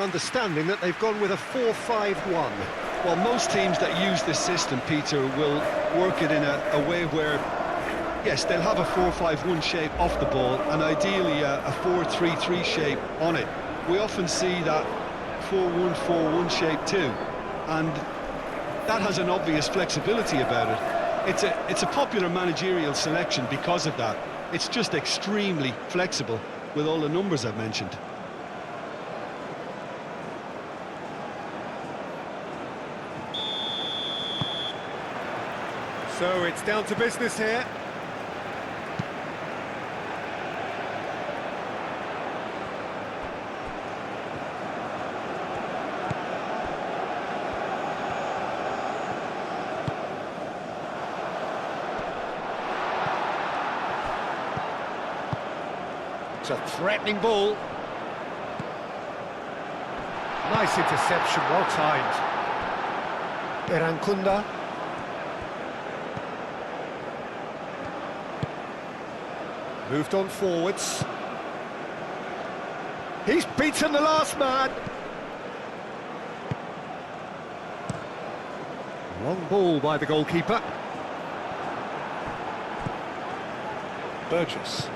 understanding that they've gone with a 4-5-1. Well, most teams that use this system, Peter, will work it in a way where, yes, they'll have a 4-5-1 shape off the ball and ideally a 4-3-3 shape on it. We often see that 4-1-4-1 shape too, and that has an obvious flexibility about it. It's a popular managerial selection because of that. It's just extremely flexible with all the numbers I've mentioned. So it's down to business here. It's a threatening ball. Nice interception, well timed. Erankunda. Moved on forwards. He's beaten the last man. Long ball by the goalkeeper. Burgess.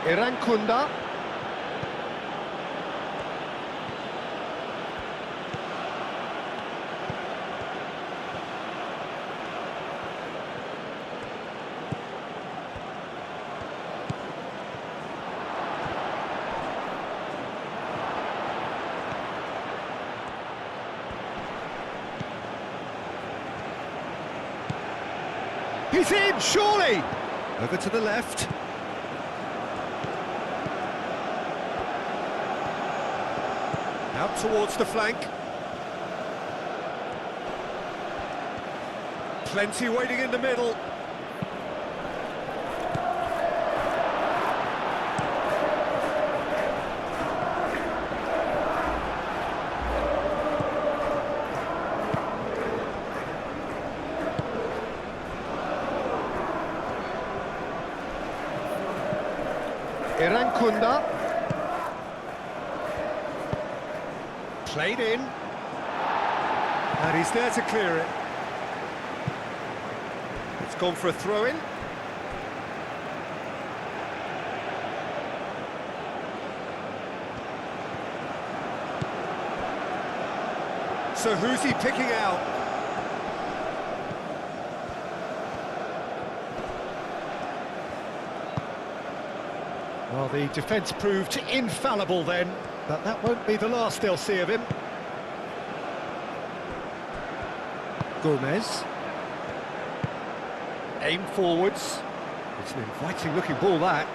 Erankunda. He's in, surely! Over to the left. Out towards the flank. Plenty waiting in the middle. Erankunda. Played in, and he's there to clear it. It's gone for a throw-in. So who's he picking out? Well, the defence proved infallible then. But that won't be the last they'll see of him. Gomez. Aim forwards. It's an inviting looking ball, that.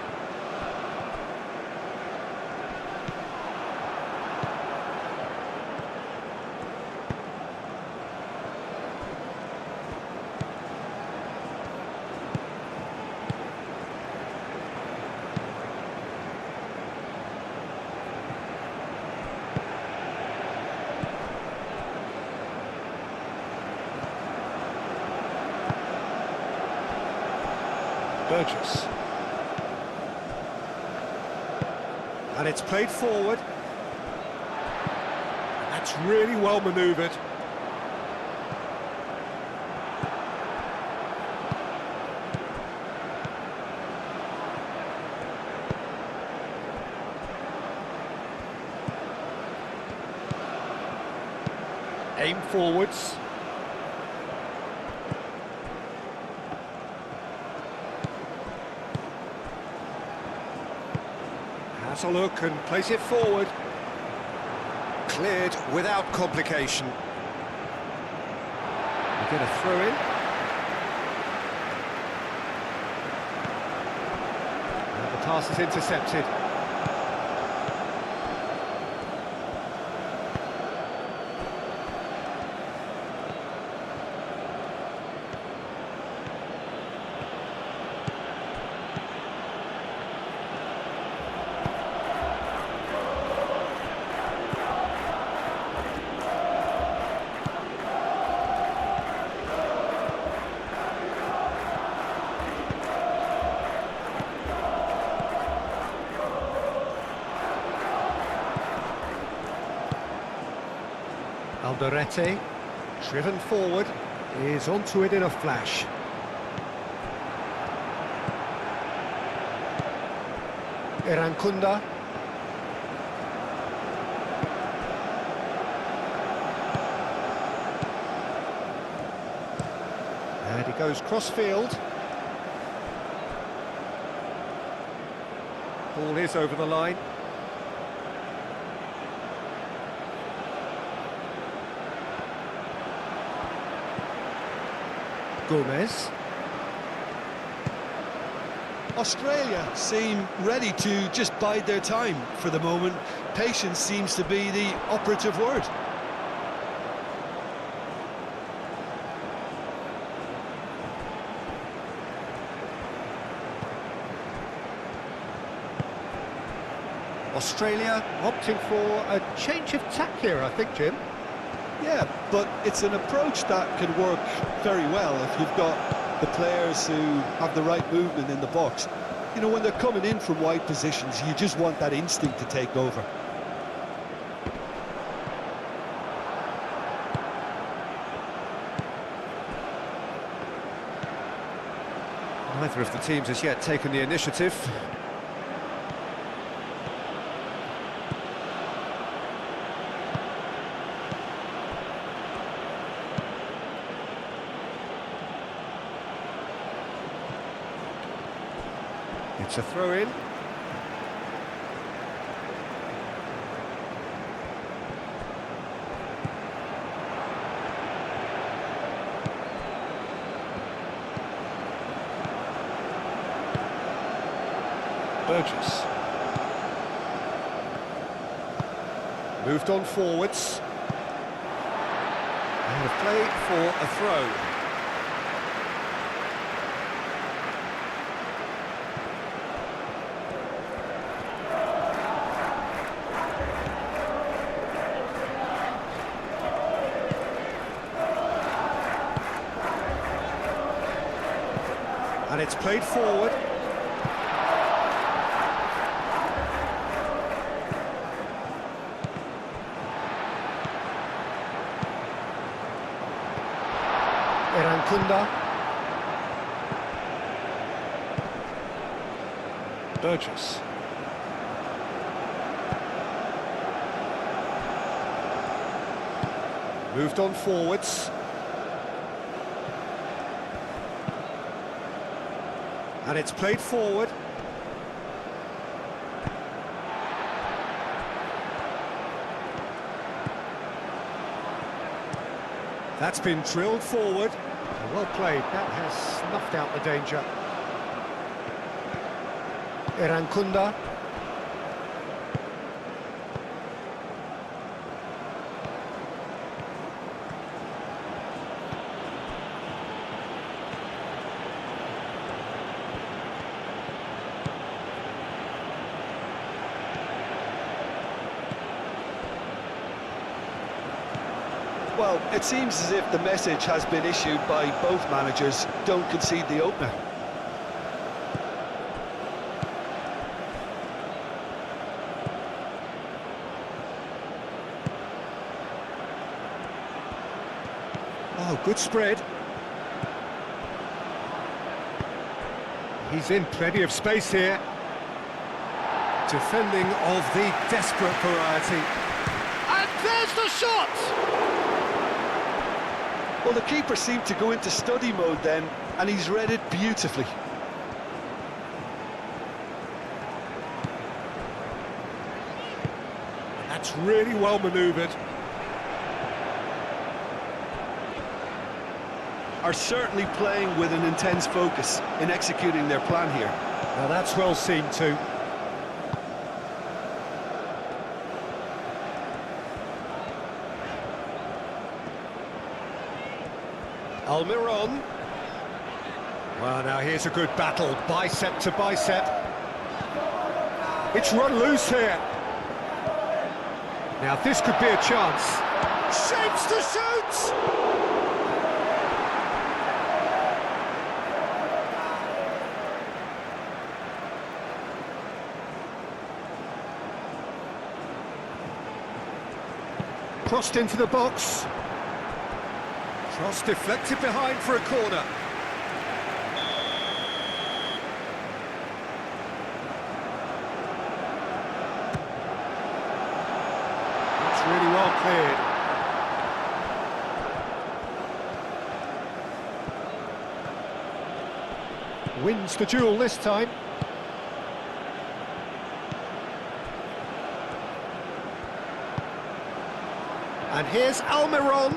Burgess. And it's played forward. That's really well manoeuvred. Aim forwards. Has a look and plays it forward. Cleared without complication. We get a throw in. And the pass is intercepted. Alderete, driven forward, is onto it in a flash. Irankunda. And he goes cross-field. Ball is over the line. Gomez. Australia seem ready to just bide their time for the moment. Patience seems to be the operative word. Australia opting for a change of tack here, I think, Jim. Yeah, but it's an approach that can work very well if you've got the players who have the right movement in the box. You know, when they're coming in from wide positions, you just want that instinct to take over. Neither of the teams has yet taken the initiative. It's a throw-in. Burgess. Moved on forwards. And a play for a throw. And it's played forward. Irankunda. Burgess. Moved on forwards. And it's played forward. That's been drilled forward. Well played, that has snuffed out the danger. Irankunda. Well, it seems as if the message has been issued by both managers: don't concede the opener. Oh, good spread. He's in plenty of space here. Defending of the desperate variety. And there's the shot! Well, the keeper seemed to go into study mode then, and he's read it beautifully. That's really well manoeuvred. Are certainly playing with an intense focus in executing their plan here. Now that's well seen too. Almiron. Well, now here's a good battle, bicep to bicep. It's run loose here. Now this could be a chance. Shapes to shoot! Crossed into the box. Cross deflected behind for a corner. That's really well cleared. Wins the duel this time. And here's Almiron.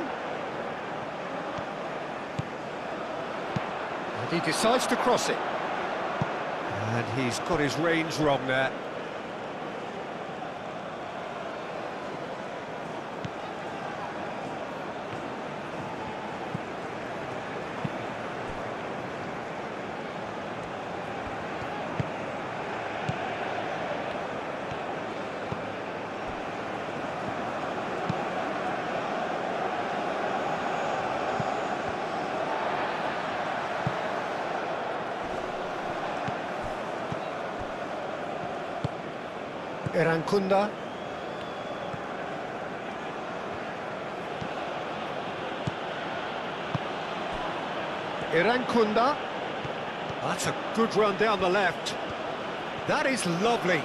And he decides to cross it. And he's got his range wrong there. Erankunda. Erankunda. That's a good run down the left. That is lovely.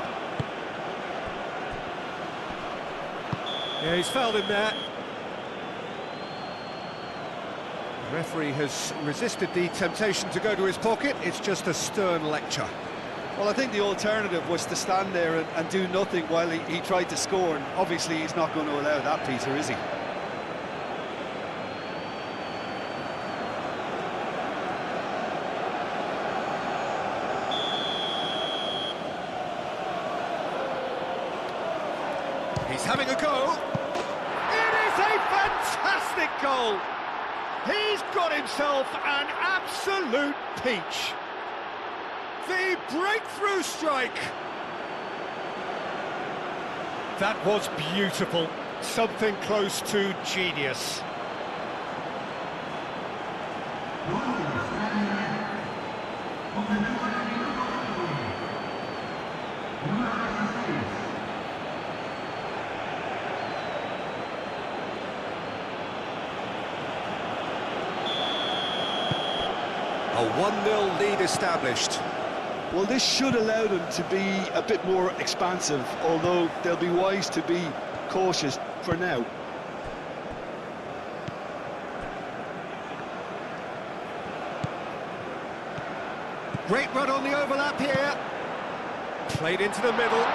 Yeah, he's fouled him there. The referee has resisted the temptation to go to his pocket. It's just a stern lecture. Well, I think the alternative was to stand there and do nothing while he tried to score, and obviously he's not going to allow that, Peter, is he? He's having a go. It is a fantastic goal. He's got himself an absolute peach. The breakthrough strike. That was beautiful. Something close to genius. A 1-0 lead established. Well, this should allow them to be a bit more expansive, although they'll be wise to be cautious for now. Great run on the overlap here. Played into the middle.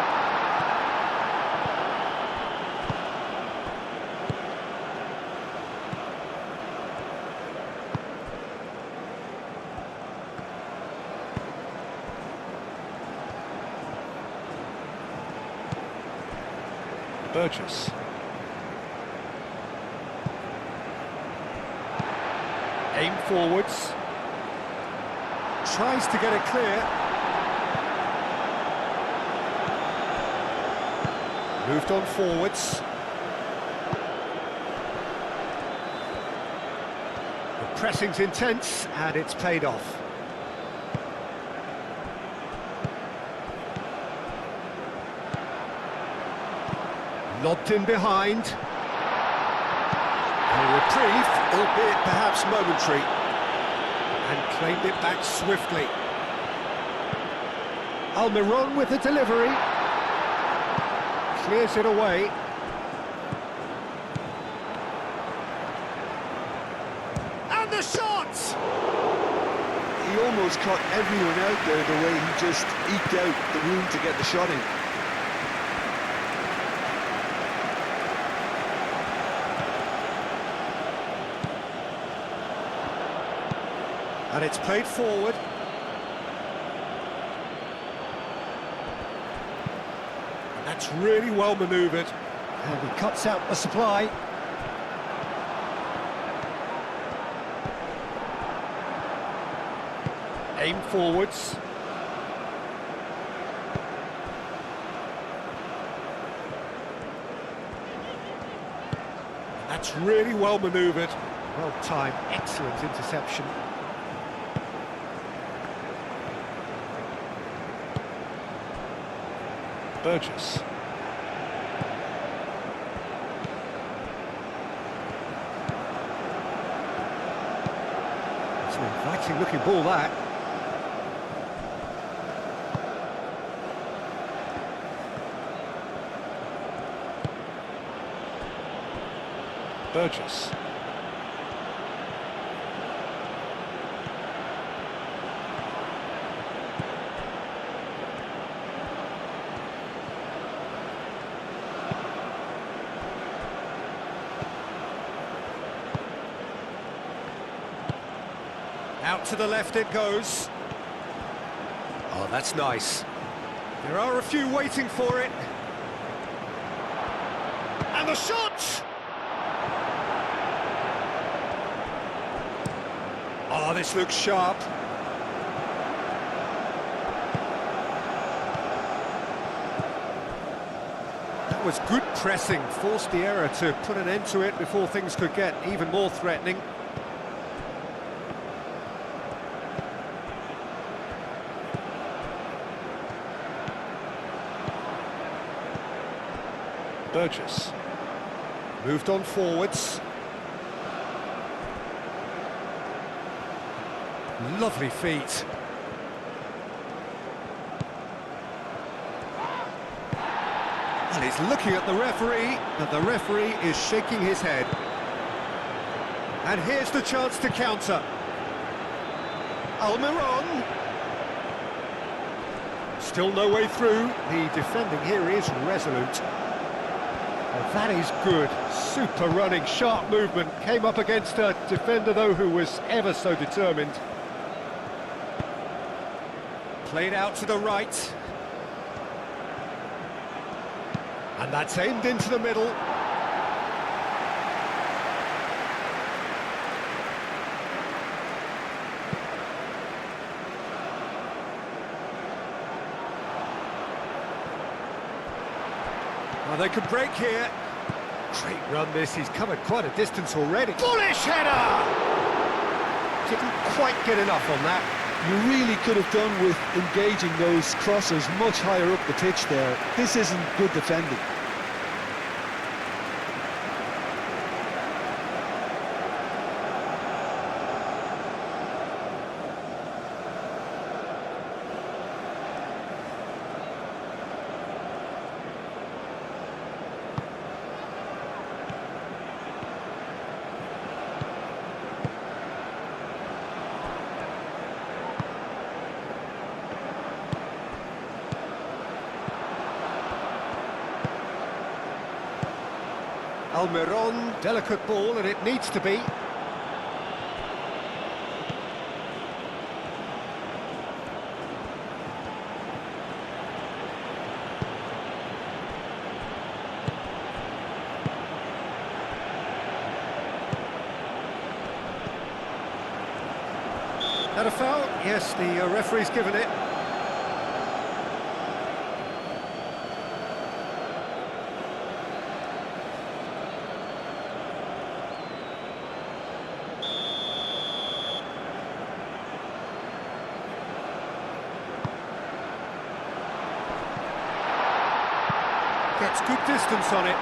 Burgess. Aim forwards. Tries to get it clear. Moved on forwards. The pressing's intense and it's paid off. Lobbed in behind. A reprieve, albeit perhaps momentary. And claimed it back swiftly. Almiron with the delivery. Clears it away. And the shot! He almost caught everyone out there the way he just eked out the room to get the shot in. And it's played forward. And that's really well manoeuvred. And he cuts out the supply. Aim forwards. And that's really well manoeuvred. Well timed, excellent interception. Burgess. It's an inviting looking ball, that. Burgess. Out to the left it goes. Oh, that's nice. There are a few waiting for it. And the shot! Oh, this looks sharp. That was good pressing, forced the error to put an end to it before things could get even more threatening. Burgess. Moved on forwards. Lovely feet. And he's looking at the referee, but the referee is shaking his head. And here's the chance to counter. Almiron. Still no way through. The defending here is resolute. Well, that is good. Super running, sharp movement. Came up against a defender, though, who was ever so determined. Played out to the right. And that's aimed into the middle. Well, they could break here. Great run this, he's covered quite a distance already. Bullish header! Didn't quite get enough on that. You really could have done with engaging those crossers much higher up the pitch there. This isn't good defending. Almiron, delicate ball, and it needs to be. That a foul? Yes, the referee's given it. Gets good distance on it.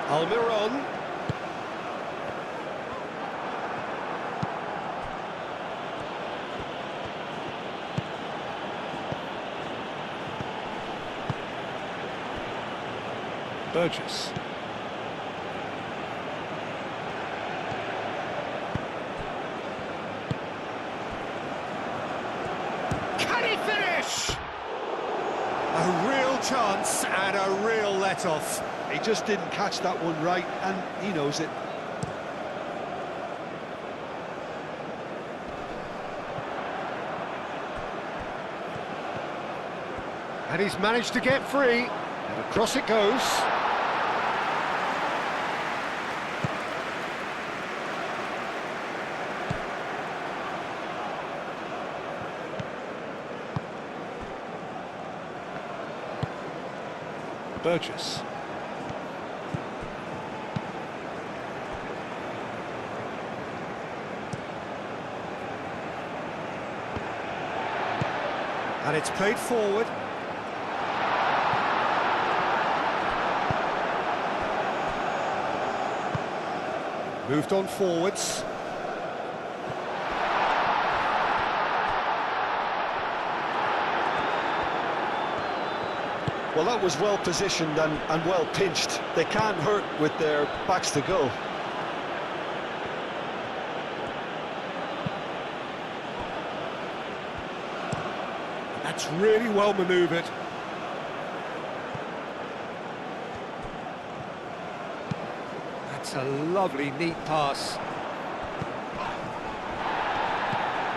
Almiron. Burgess. Can he finish? A real chance and a real let-off. He just didn't catch that one right, and he knows it. And he's managed to get free. And across it goes. Burgess. And it's played forward. Moved on forwards. Well, that was well positioned and well pinched. They can't hurt with their backs to goal. That's really well manoeuvred. That's a lovely, neat pass.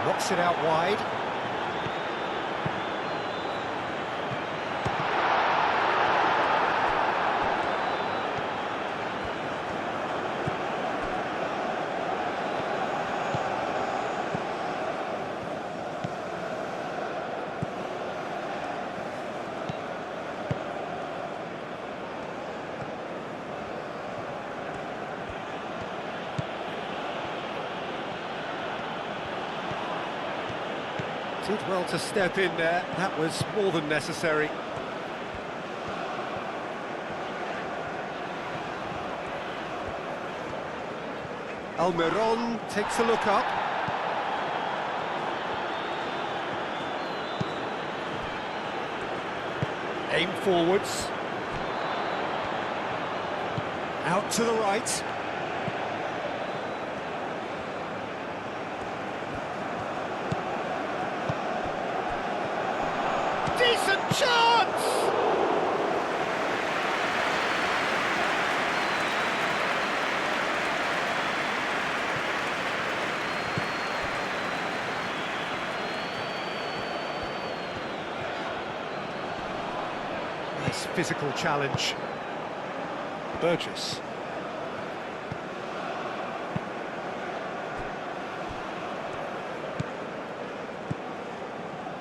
Knocks it out wide. Did well to step in there, that was more than necessary. Almiron takes a look up. Aim forwards. Out to the right. Decent chance! Nice physical challenge. Burgess.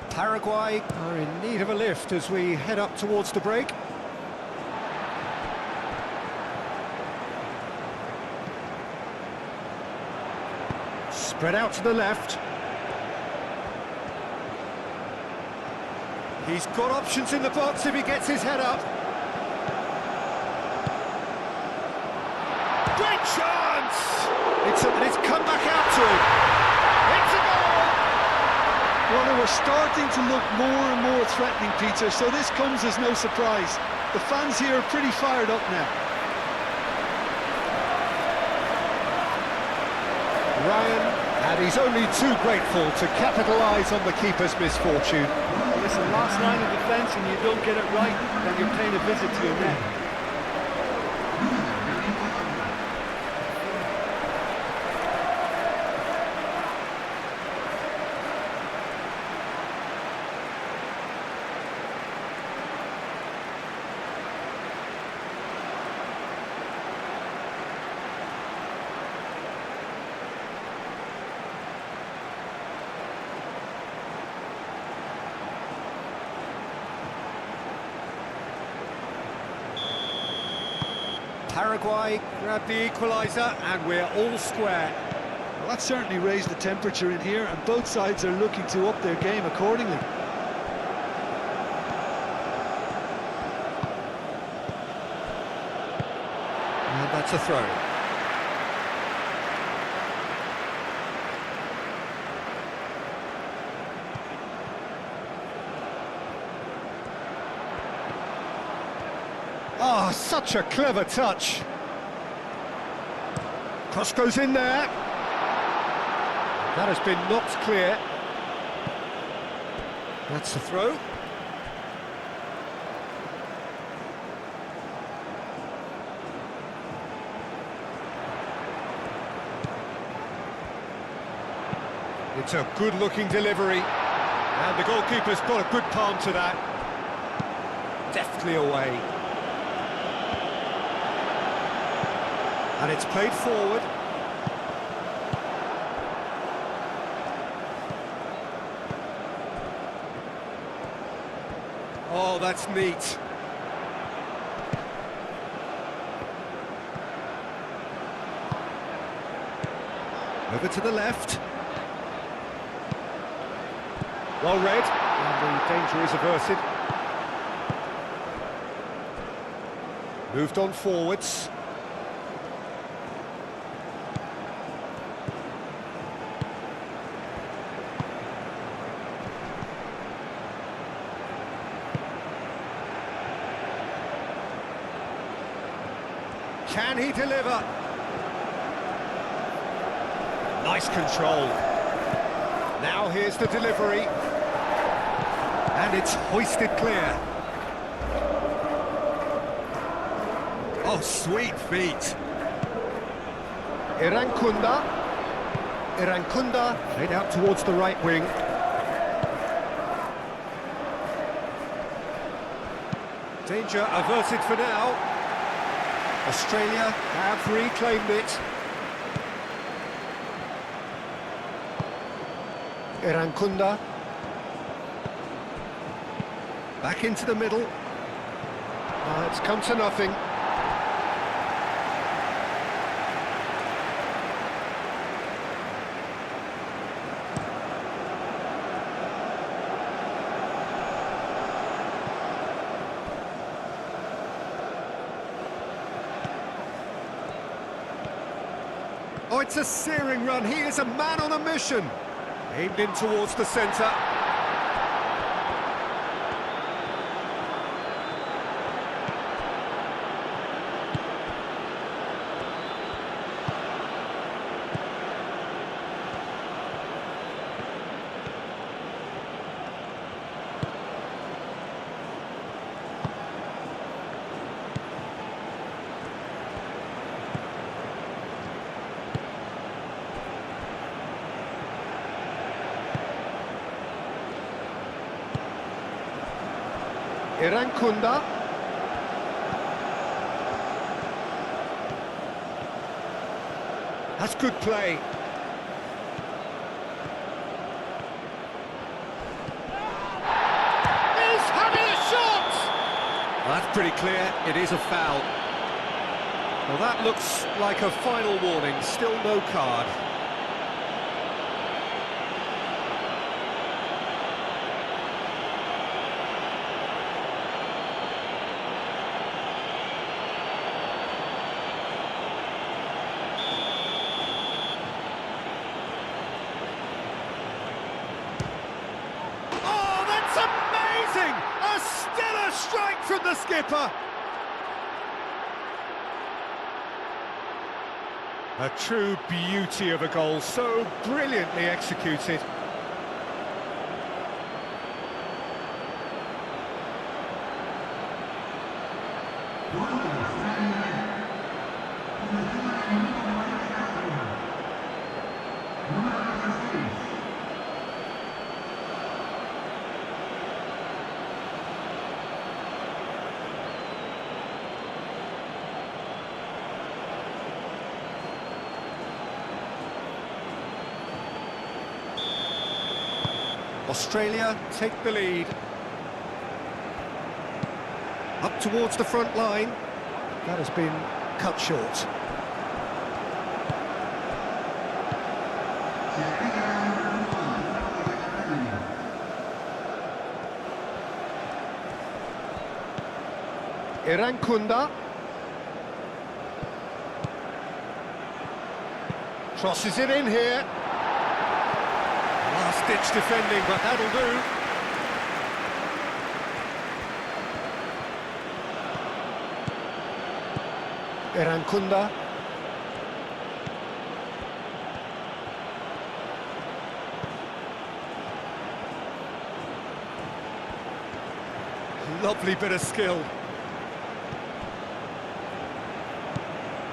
Paraguay are in need of a lift as we head up towards the break. Spread out to the left. He's got options in the box if he gets his head up. Great chance! It's come back out to him. It's a goal! Well, they were starting to look more and more threatening, Peter, so this comes as no surprise. The fans here are pretty fired up now. Ryan, and he's only too grateful to capitalise on the keeper's misfortune. Well, listen, last line of defence and you don't get it right, then you're paying a visit to your net. Paraguay grab the equalizer and we're all square. Well, that certainly raised the temperature in here, and both sides are looking to up their game accordingly. And that's a throw. Oh, such a clever touch. Cross goes in there. That has been knocked clear. That's the throw. It's a good-looking delivery. And the goalkeeper's got a good palm to that. Deftly away. And it's played forward. Oh, that's neat. Over to the left. Well read, and the danger is averted. Moved on forwards. Can he deliver? Nice control. Now here's the delivery. And it's hoisted clear. Oh, sweet feet. Irankunda. Irankunda played out towards the right wing. Danger averted for now. Australia have reclaimed it. Irankunda. Back into the middle. It's come to nothing. Oh, it's a searing run. He is a man on a mission. Aimed in towards the centre. Irankunda. That's good play. He's having a shot! Well, that's pretty clear. It is a foul. Well, that looks like a final warning. Still no card. A stellar strike from the skipper! A true beauty of a goal, so brilliantly executed. Australia take the lead. Up towards the front line. That has been cut short. Irankunda. Crosses it in here. Last-ditch defending, but that'll do. Irankunda. Lovely bit of skill.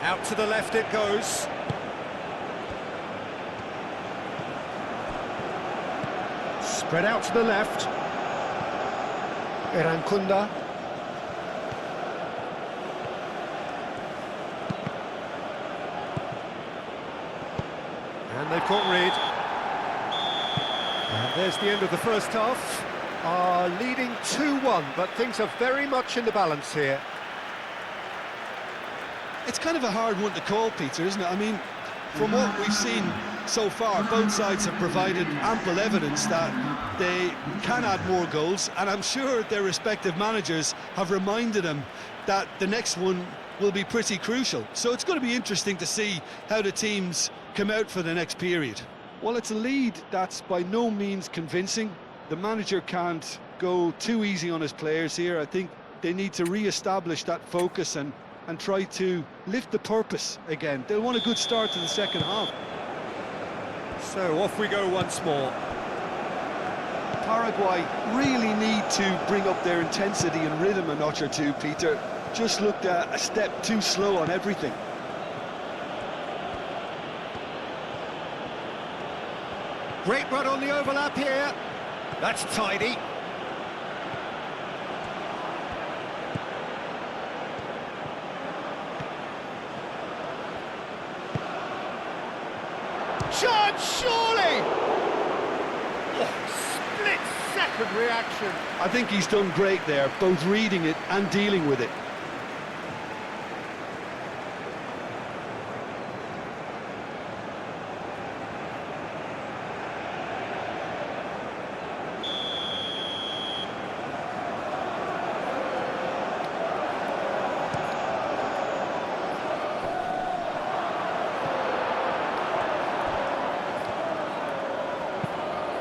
Out to the left it goes. Spread out to the left. Irankunda. And they've got rid. And there's the end of the first half. Are leading 2-1, but things are very much in the balance here. It's kind of a hard one to call, Peter, isn't it? I mean, from what we've seen so far, both sides have provided ample evidence that they can add more goals, and I'm sure their respective managers have reminded them that the next one will be pretty crucial. So it's going to be interesting to see how the teams come out for the next period. Well, it's a lead that's by no means convincing. The manager can't go too easy on his players here. I think they need to re-establish that focus and and try to lift the purpose again. They'll want a good start to the second half. So off we go once more. Paraguay really need to bring up their intensity and rhythm a notch or two, Peter. Just looked a step too slow on everything. Great run on the overlap here. That's tidy. Chance, surely! Oh, split-second reaction. I think he's done great there, both reading it and dealing with it.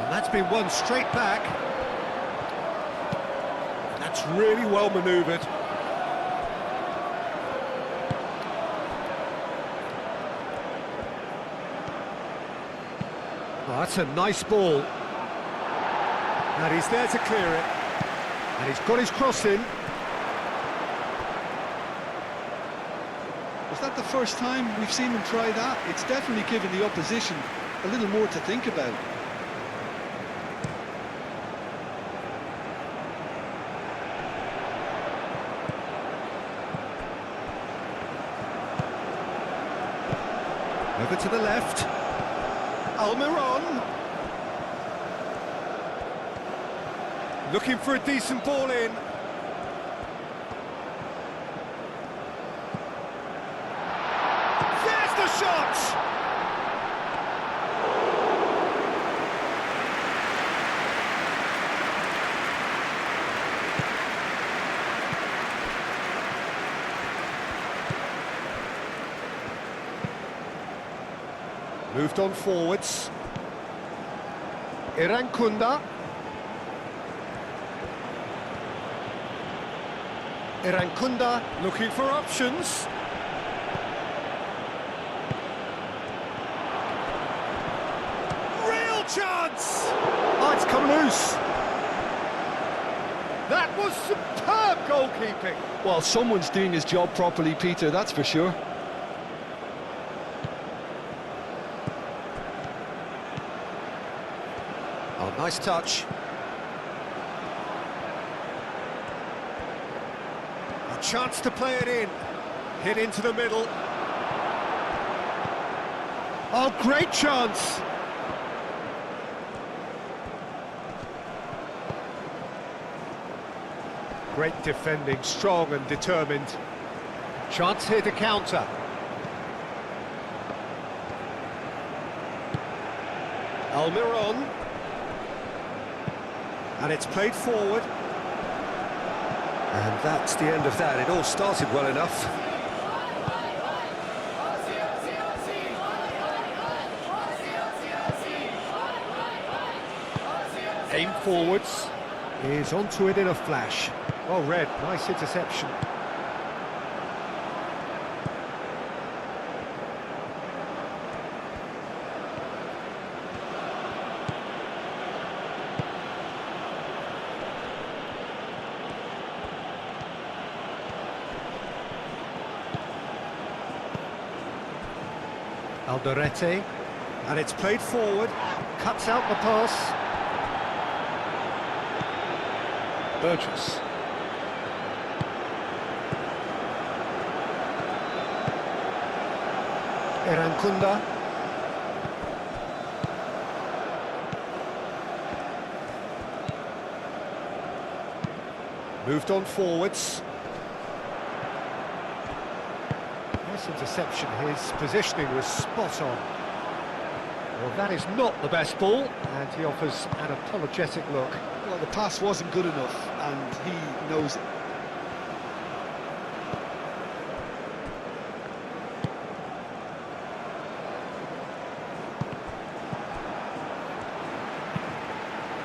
That's been won straight back. That's really well manoeuvred. Oh, that's a nice ball. And he's there to clear it. And he's got his cross in. Was that the first time we've seen him try that? It's definitely given the opposition a little more to think about. Over to the left. Almiron. Looking for a decent ball in. There's the shot! Moved on forwards. Irankunda. Irankunda looking for options. Real chance! Oh, it's come loose. That was superb goalkeeping. Well, someone's doing his job properly, Peter, that's for sure. Oh, nice touch. A chance to play it in. Hit into the middle. Oh, great chance! Great defending, strong and determined. Chance here to counter. Almiron. And it's played forward. And that's the end of that. It all started well enough. Aim forwards. Is onto it in a flash. Well read, nice interception. Alderete, and it's played forward, cuts out the pass. Burgess. Irankunda. Moved on forwards. Nice interception, his positioning was spot on. Well, that is not the best ball, and he offers an apologetic look. Well, the pass wasn't good enough, and he knows it.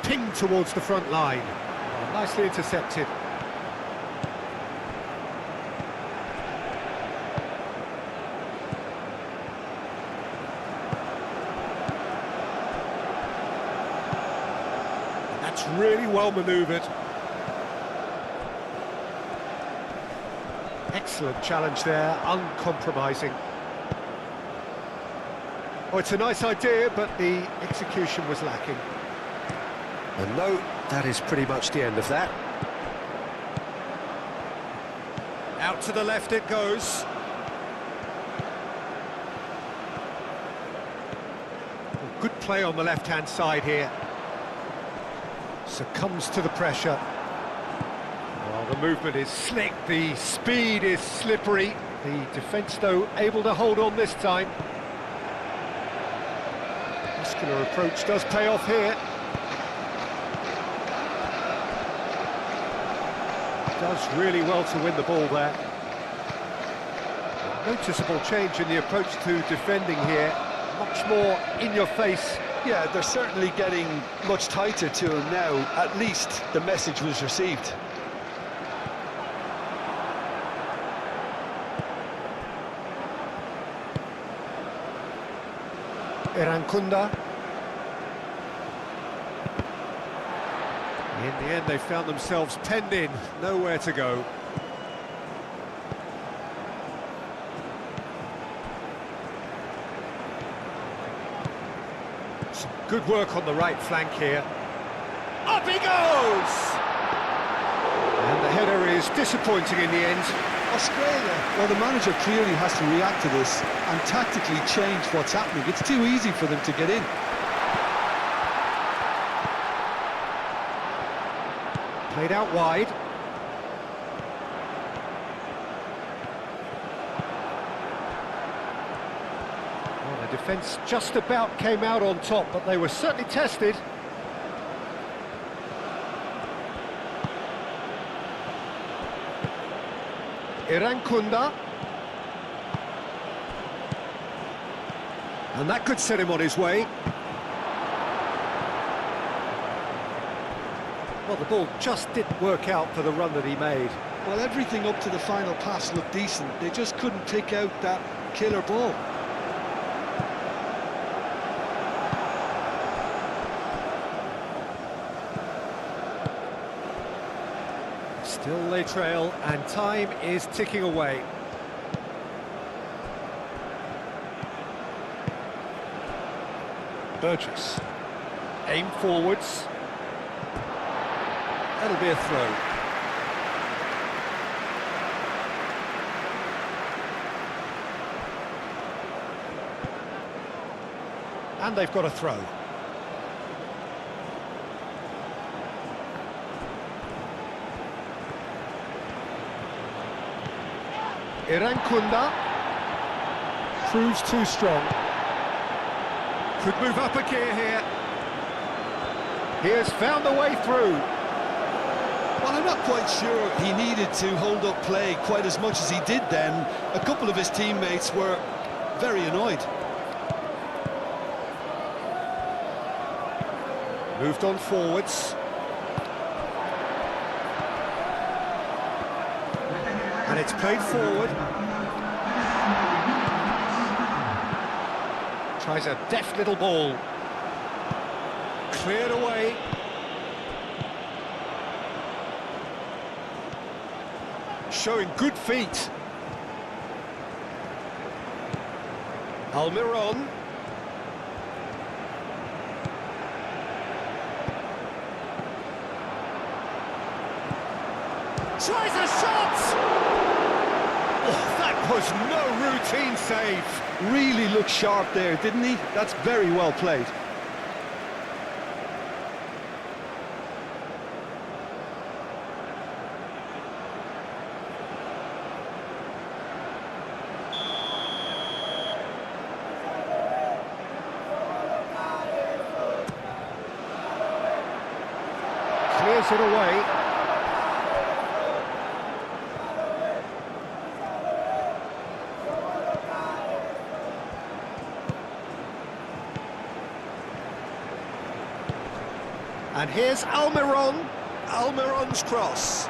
Pinged towards the front line. Oh, nicely intercepted. That's really well manoeuvred. Excellent challenge there, uncompromising. Oh, it's a nice idea, but the execution was lacking. And no, that is pretty much the end of that. Out to the left it goes. Good play on the left-hand side here. Succumbs to the pressure. Well, the movement is slick, the speed is slippery. The defence, though, able to hold on this time. Muscular approach does pay off here. Does really well to win the ball there. A noticeable change in the approach to defending here. Much more in your face. Yeah, they're certainly getting much tighter to him now. At least the message was received. Irankunda. In the end, they found themselves penned in, nowhere to go. Some good work on the right flank here. Up he goes! And the header is disappointing in the end. Australia, well, the manager clearly has to react to this and tactically change what's happening. It's too easy for them to get in. Played out wide. Well, the defence just about came out on top, but they were certainly tested. Irankunda. And that could set him on his way. Well, the ball just didn't work out for the run that he made. Well, everything up to the final pass looked decent. They just couldn't pick out that killer ball. Still they trail, and time is ticking away. Burgess. Aim forwards. That'll be a throw. And they've got a throw. Irankunda proves too strong. Could move up a gear here. He has found a way through. Well, I'm not quite sure he needed to hold up play quite as much as he did then. A couple of his teammates were very annoyed. Moved on forwards. And it's played forward. Tries a deft little ball. Cleared away. Showing good feet. Almiron. Tries a shot! Oh, that was no routine save. Really looked sharp there, didn't he? That's very well played. Clears it away. And here's Almiron. Almiron's cross.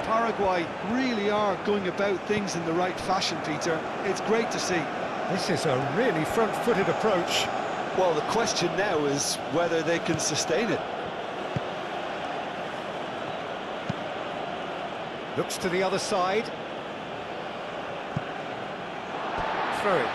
Paraguay really are going about things in the right fashion, Peter. It's great to see. This is a really front-footed approach. Well, the question now is whether they can sustain it. Looks to the other side. Throw it.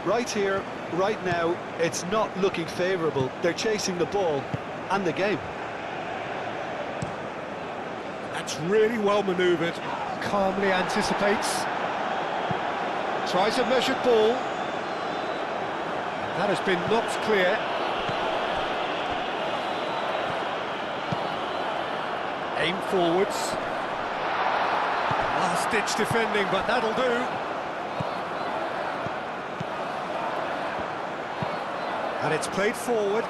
Right here, right now, it's not looking favourable. They're chasing the ball and the game. That's really well manoeuvred. Calmly anticipates. Tries a measured ball. That has been knocked clear. Aim forwards. Last-ditch defending, but that'll do. And it's played forward.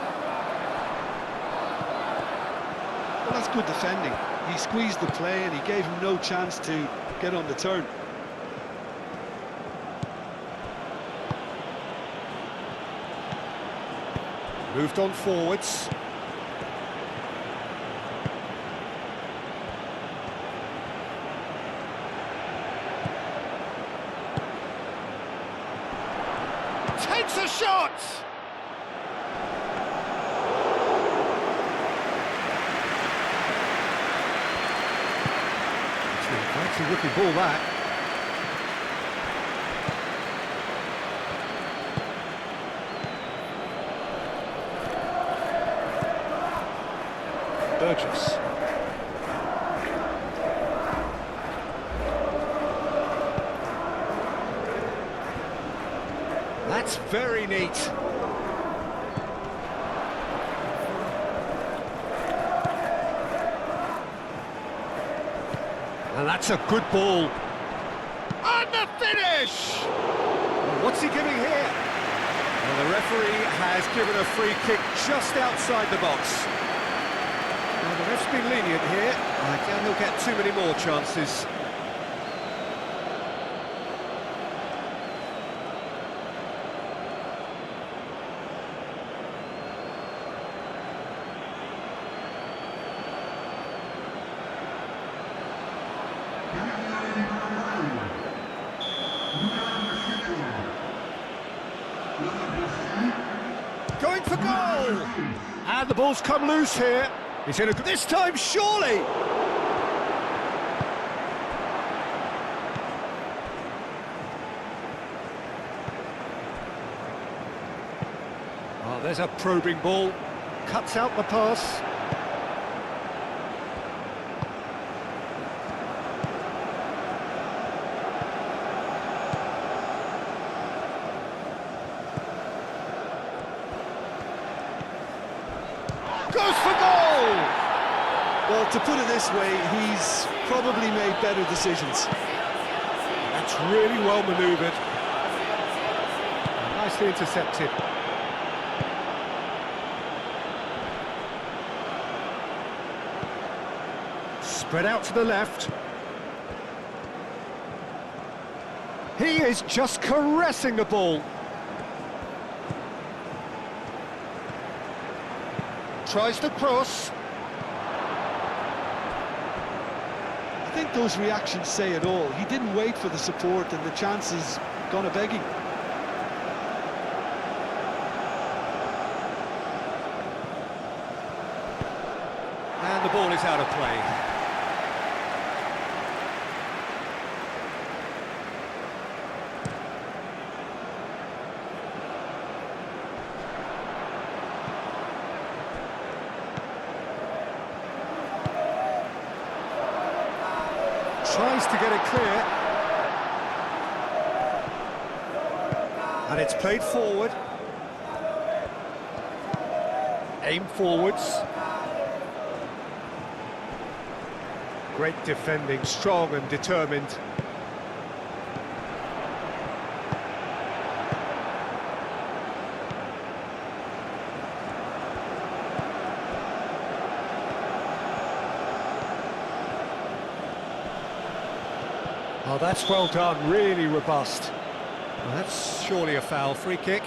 Well, that's good defending. He squeezed the play and he gave him no chance to get on the turn. Moved on forwards. Takes a shot! That's a rookie ball, that. Burgess. That's very neat. And that's a good ball. And the finish! Well, what's he giving here? Well, the referee has given a free kick just outside the box. Well, the ref's been lenient here. I doubt he'll get too many more chances. Going for goal! And the ball's come loose here. He's in a... This time, surely! Oh, there's a probing ball. Cuts out the pass. Goes for goal! Well, to put it this way, he's probably made better decisions. That's really well manoeuvred. Nicely intercepted. Spread out to the left. He is just caressing the ball. Tries to cross. I think those reactions say it all. He didn't wait for the support and the chances gone a-begging. And the ball is out of play. Tries to get it clear. And it's played forward. Aim forwards. Great defending, strong and determined. Oh, that's well done, really robust. Well, that's surely a foul, free kick.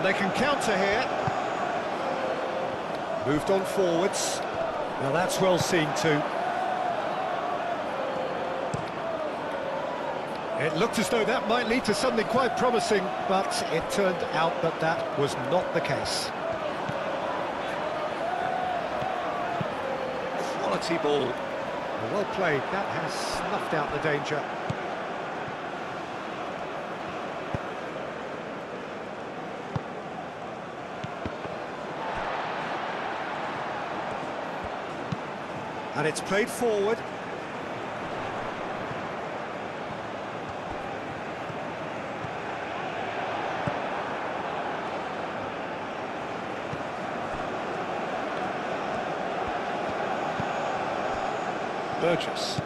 And they can counter here. Moved on forwards. Now that's well seen too. It looked as though that might lead to something quite promising, but it turned out that that was not the case. Quality ball. Well played, that has snuffed out the danger. And it's played forward. Burgess.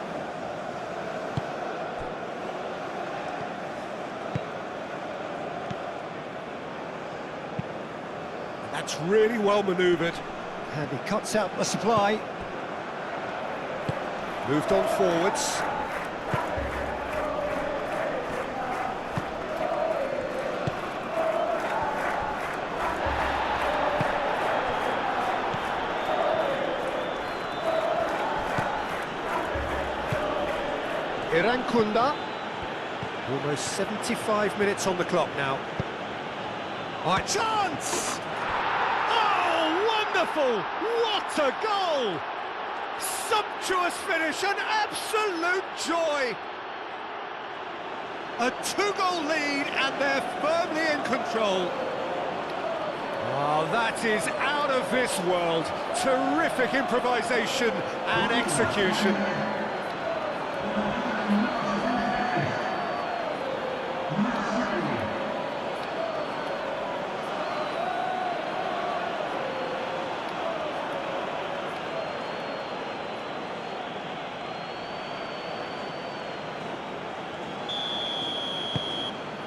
That's really well manoeuvred. And he cuts out the supply. Moved on forwards. Irankunda. Almost 75 minutes on the clock now. Right, chance! Oh, wonderful! What a goal! Sumptuous finish, an absolute joy! A two-goal lead and they're firmly in control. Oh, that is out of this world. Terrific improvisation and execution.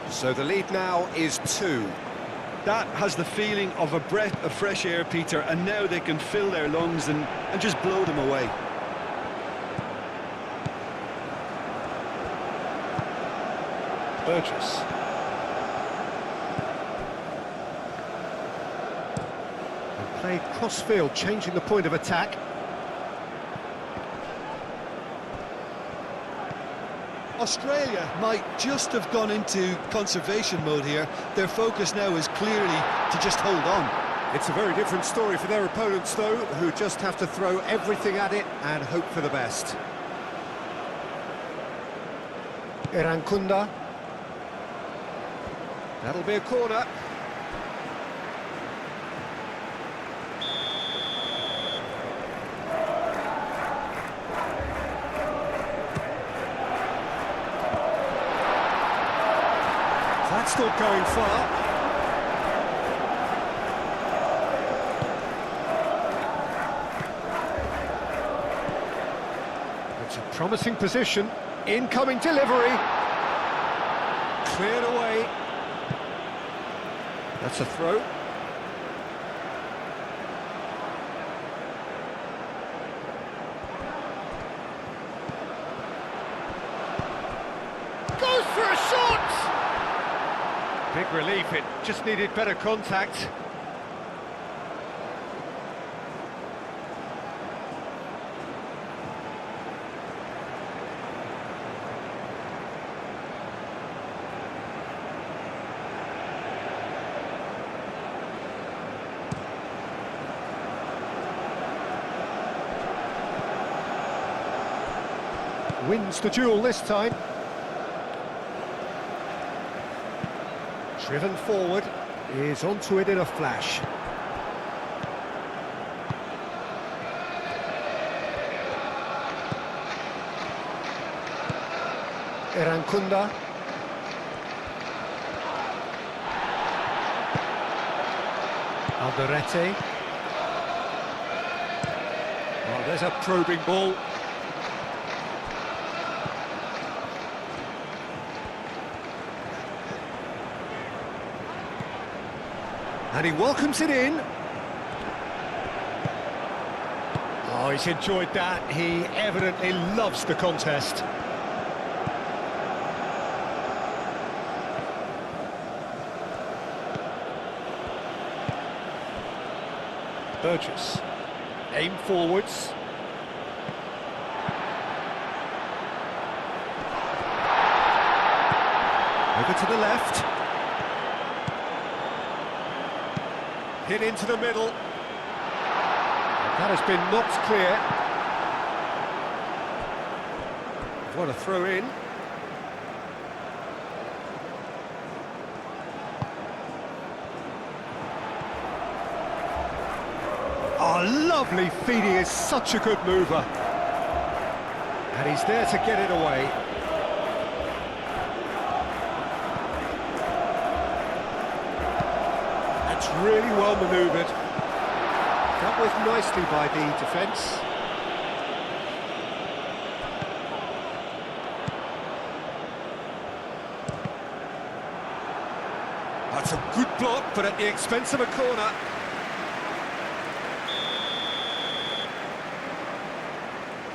So the lead now is 2. That has the feeling of a breath of fresh air, Peter, and now they can fill their lungs and just blow them away. Burgess. And played cross-field, changing the point of attack. Australia might just have gone into conservation mode here. Their focus now is clearly to just hold on. It's a very different story for their opponents, though, who just have to throw everything at it and hope for the best. Irankunda. That'll be a corner. That's not going far. It's a promising position. Incoming delivery. Cleared away. That's a throw. Goes for a shot! Big relief, it just needed better contact. Wins the duel this time. Driven forward, is onto it in a flash. Irankunda. Alderete. Oh, there's a probing ball. And he welcomes it in. Oh, he's enjoyed that. He evidently loves the contest. Burgess. Aim forwards. Over to the left. Hit into the middle. That has been knocked clear. What a throw in. Oh, lovely feed, he is such a good mover. And he's there to get it away. That's really well manoeuvred. Dealt with nicely by the defence. That's a good block, but at the expense of a corner.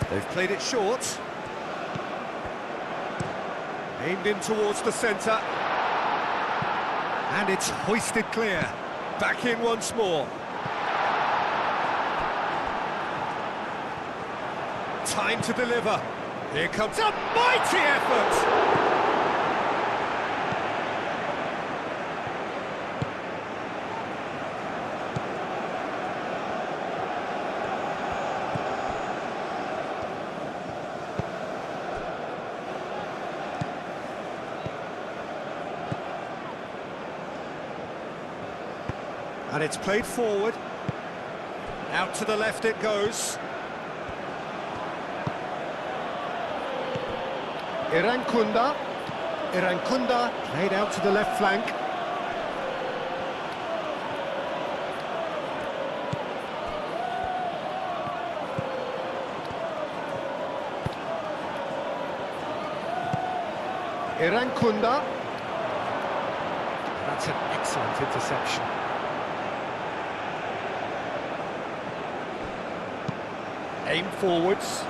They've played it short. Aimed in towards the centre. And it's hoisted clear. Back in once more. Time to deliver. Here comes a mighty effort! And it's played forward. Out to the left it goes. Irankunda played out to the left flank. Irankunda. That's an excellent interception. Aim forwards.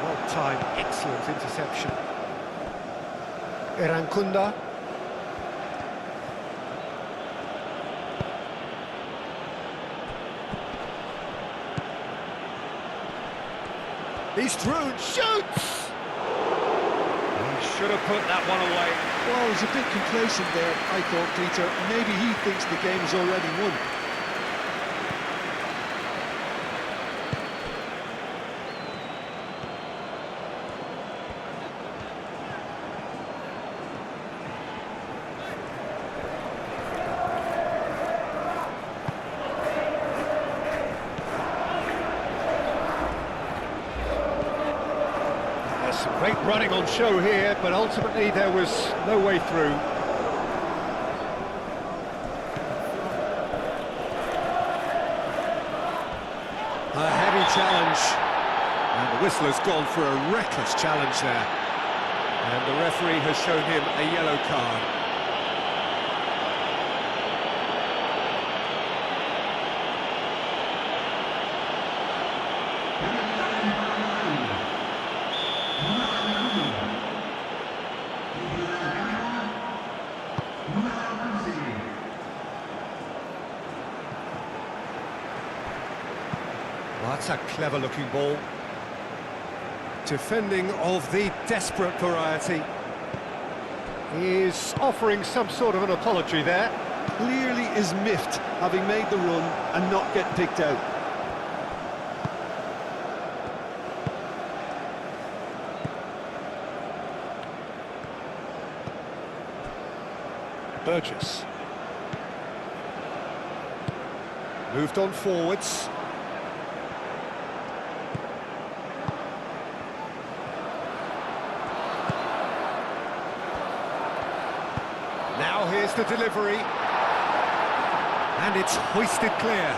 Well-timed, excellent interception. Irankunda. He's through, shoots! He should have put that one away. Well, he was a bit complacent there, I thought, Peter. Maybe he thinks the game is already won. Some great running on show here, but ultimately there was no way through. A heavy challenge. And the whistler's gone for a reckless challenge there. And the referee has shown him a yellow card. Well, that's a clever-looking ball. Defending of the desperate variety. He is offering some sort of an apology there. Clearly is miffed, having made the run and not get picked out. Burgess. Moved on forwards. Now here's the delivery. And it's hoisted clear.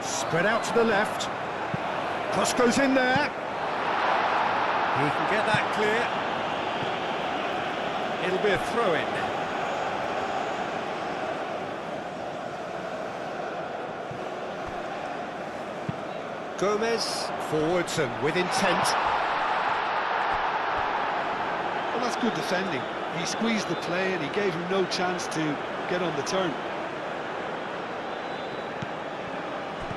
Spread out to the left. Cross goes in there. He can get that clear. It'll be a throw-in. Gomez, forwards and with intent. That's good defending. He squeezed the play and he gave him no chance to get on the turn.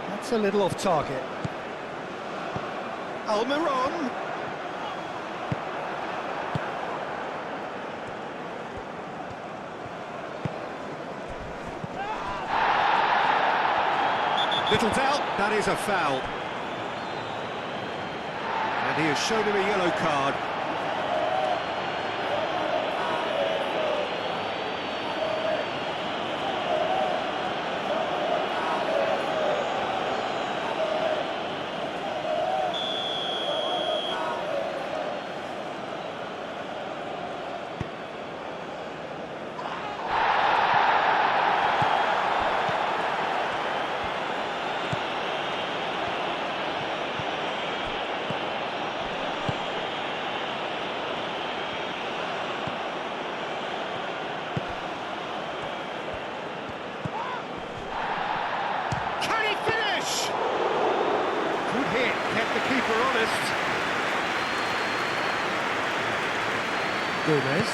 That's a little off target. Almiron. Little doubt, that is a foul. And he has shown him a yellow card. Kept the keeper honest. Gomez.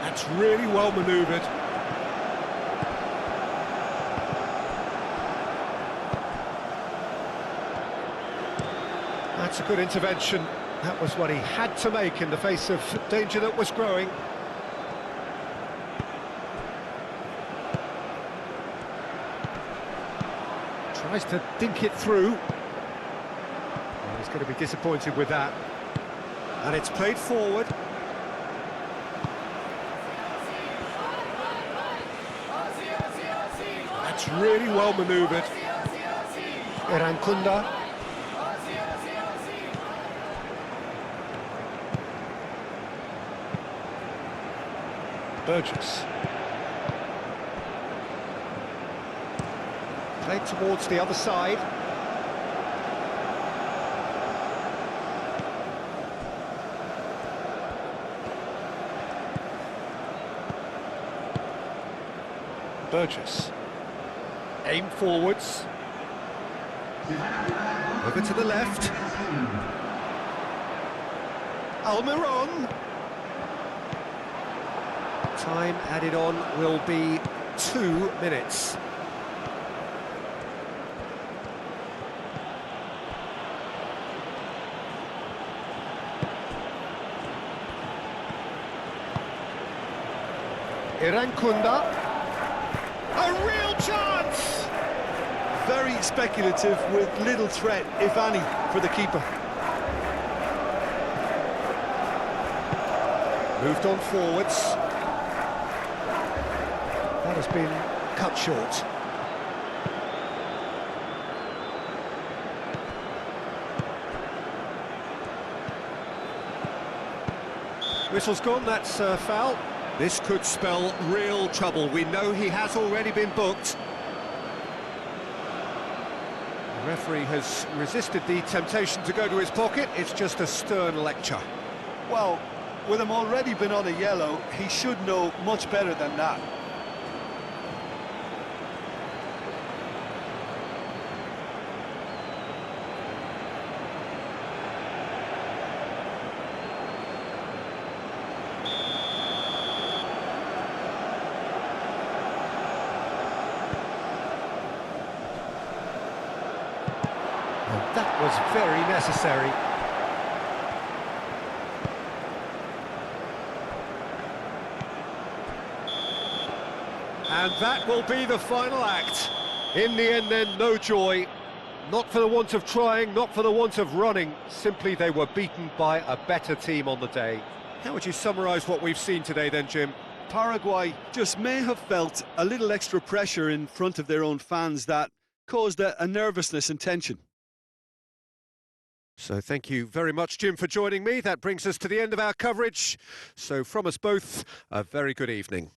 That's really well manoeuvred. That's a good intervention. That was what he had to make in the face of danger that was growing. Tries to dink it through. Well, he's going to be disappointed with that. And it's played forward. That's really well manoeuvred. Irankunda. Burgess. Played towards the other side. Burgess. Aim forwards. Over to the left. Almiron. Time added on will be 2 minutes. Irankunda. A real chance! Very speculative with little threat, if any, for the keeper. Moved on forwards. That has been cut short. Whistle's gone, that's a foul. This could spell real trouble. We know he has already been booked. The referee has resisted the temptation to go to his pocket. It's just a stern lecture. Well, with him already been on a yellow, he should know much better than that. That was very necessary. And that will be the final act. In the end then, no joy. Not for the want of trying, not for the want of running. Simply they were beaten by a better team on the day. How would you summarise what we've seen today then, Jim? Paraguay just may have felt a little extra pressure in front of their own fans that caused a nervousness and tension. So thank you very much, Jim, for joining me. That brings us to the end of our coverage. So from us both, a very good evening.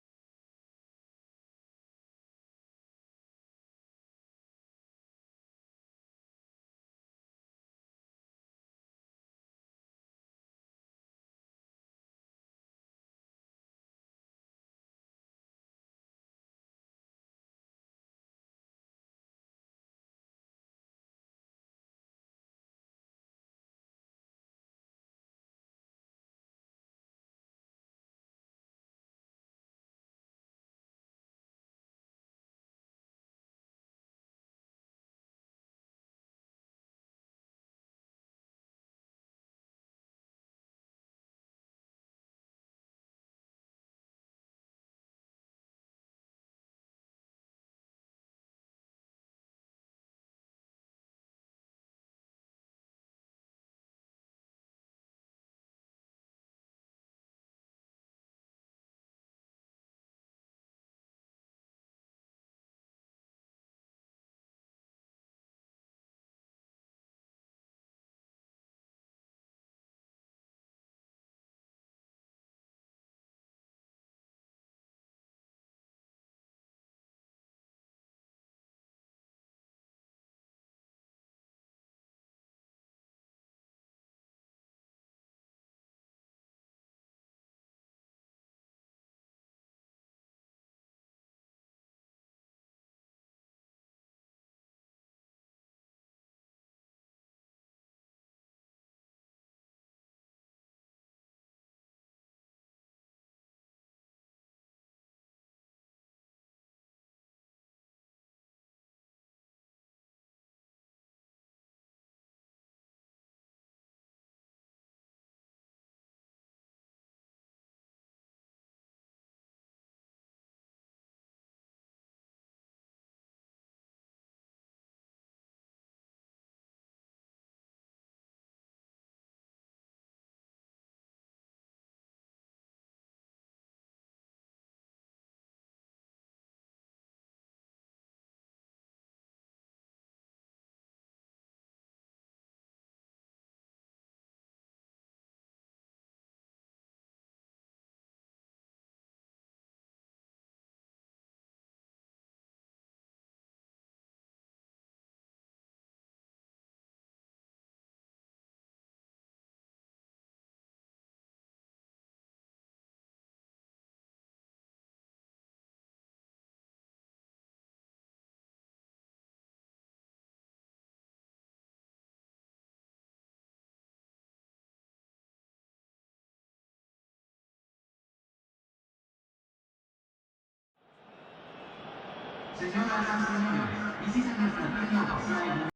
Señoras y señores, y si se nuestro premio